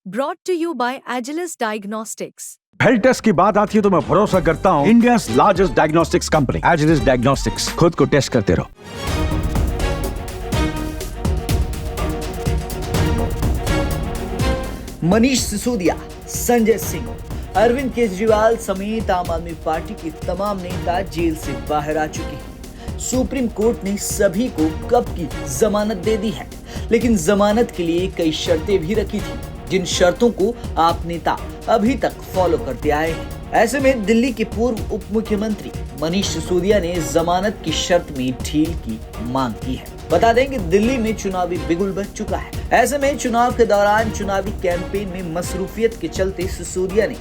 brought to you by Agilus Diagnostics. Health test की बात आती है तो मैं भरोसा करता हूँ India largest diagnostics company Agilus diagnostics. खुद को टेस्ट करते रहो। मनीष सिसोदिया, संजय सिंह, अरविंद केजरीवाल समेत आम आदमी पार्टी के तमाम नेता जेल से बाहर आ चुके हैं। सुप्रीम कोर्ट ने सभी को कब की जमानत दे दी है, लेकिन जमानत के लिए कई शर्तें भी रखी थी, जिन शर्तों को आप नेता अभी तक फॉलो करते आए हैं। ऐसे में दिल्ली के पूर्व उप मुख्यमंत्री मनीष सिसोदिया ने जमानत की शर्त में ढील की मांग की है। बता दें कि दिल्ली में चुनावी बिगुल बज चुका है। ऐसे में चुनाव के दौरान चुनावी कैंपेन में मसरूफियत के चलते सिसोदिया ने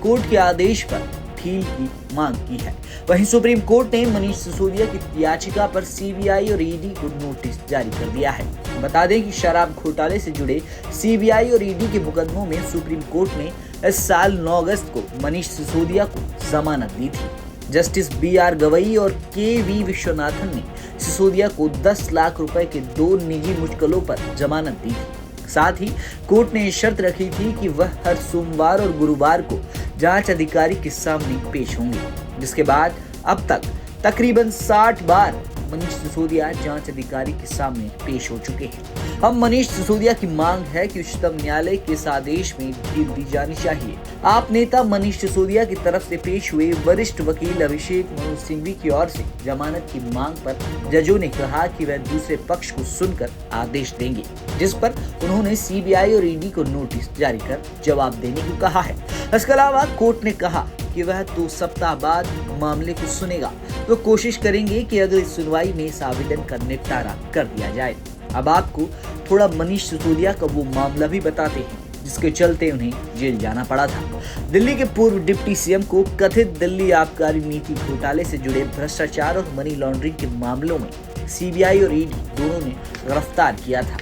कोर्ट के आदेश पर ढील की मांग की है। वहीं सुप्रीम कोर्ट ने मनीष सिसोदिया की याचिका पर सीबीआई और ईडी को नोटिस जारी कर दिया है। बता दें कि शराब घोटाले से जुड़े सीबीआई और ईडी के मुकदमों में सुप्रीम कोर्ट ने इस साल 9 अगस्त को मनीष सिसोदिया को जमानत दी थी। Justice B R. गवई और के.वी. विश्वनाथन ने सिसोदिया को 10 लाख रुपए के 2 निजी मुश्किलों पर जमानत दी थी। साथ ही कोर्ट ने शर्त रखी थी कि वह हर सोमवार और गुरुवार को जांच अधिकारी के सामने पेश होंगे, जिसके बाद अब तक तकरीबन 60 बार मनीष सिसोदिया जांच अधिकारी के सामने पेश हो चुके हैं। अब मनीष सिसोदिया की मांग है कि उच्चतम न्यायालय के इस आदेश में ढील दी जानी चाहिए। आप नेता मनीष सिसोदिया की तरफ से पेश हुए वरिष्ठ वकील अभिषेक मनु सिंघवी की ओर से जमानत की मांग पर जजों ने कहा कि वह दूसरे पक्ष को सुनकर आदेश देंगे, जिस पर उन्होंने सीबीआई और ईडी को नोटिस जारी कर जवाब देने को कहा है। इसके अलावा कोर्ट ने कहा कि वह 2 सप्ताह बाद मामले को सुनेगा, तो कोशिश करेंगे कि अगली सुनवाई में इस आवेदन का निपटारा कर दिया जाए। अब आपको थोड़ा मनीष सिसोदिया का वो मामला भी बताते हैं जिसके चलते उन्हें जेल जाना पड़ा था। दिल्ली के पूर्व डिप्टी सीएम को कथित दिल्ली आबकारी नीति घोटाले से जुड़े भ्रष्टाचार और मनी लॉन्ड्रिंग के मामलों में सीबीआई और ईडी दोनों ने गिरफ्तार किया था।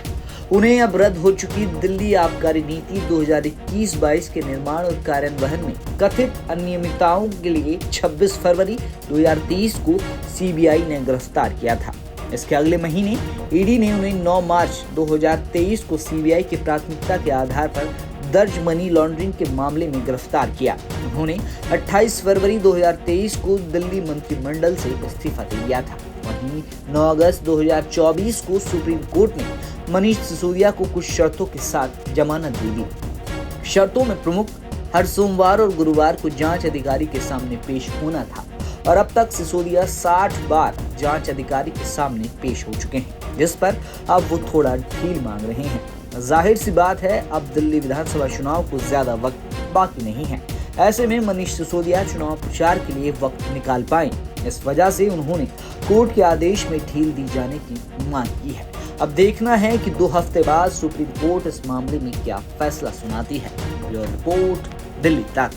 उन्हें अब रद्द हो चुकी दिल्ली आबकारी नीति 2021-22 के निर्माण और कार्यान्वयन में कथित अनियमितताओं के लिए 26 फरवरी 2023 को सीबीआई ने गिरफ्तार किया था। इसके अगले महीने ईडी ने उन्हें 9 मार्च 2023 को सीबीआई की प्राथमिकता के आधार पर दर्ज मनी लॉन्ड्रिंग के मामले में गिरफ्तार किया। उन्होंने 28 फरवरी 2023 को दिल्ली मंत्रिमंडल से इस्तीफा दे दिया था। वहीं 9 अगस्त 2024 को सुप्रीम कोर्ट ने मनीष सिसोदिया को कुछ शर्तों के साथ जमानत दे दी। शर्तों में प्रमुख हर सोमवार और गुरुवार को जांच अधिकारी के सामने पेश होना था, और अब तक सिसोदिया 60 बार जांच अधिकारी के सामने पेश हो चुके हैं, जिस पर अब वो थोड़ा ढील मांग रहे हैं। जाहिर सी बात है, अब दिल्ली विधानसभा चुनाव को ज्यादा वक्त बाकी नहीं है। ऐसे में मनीष सिसोदिया चुनाव प्रचार के लिए वक्त निकाल पाए, इस वजह से उन्होंने कोर्ट के आदेश में ढील दी जाने की मांग की है। अब देखना है कि 2 हफ्ते बाद सुप्रीम कोर्ट इस मामले में क्या फैसला सुनाती है। ब्यूरो रिपोर्ट, दिल्ली तक।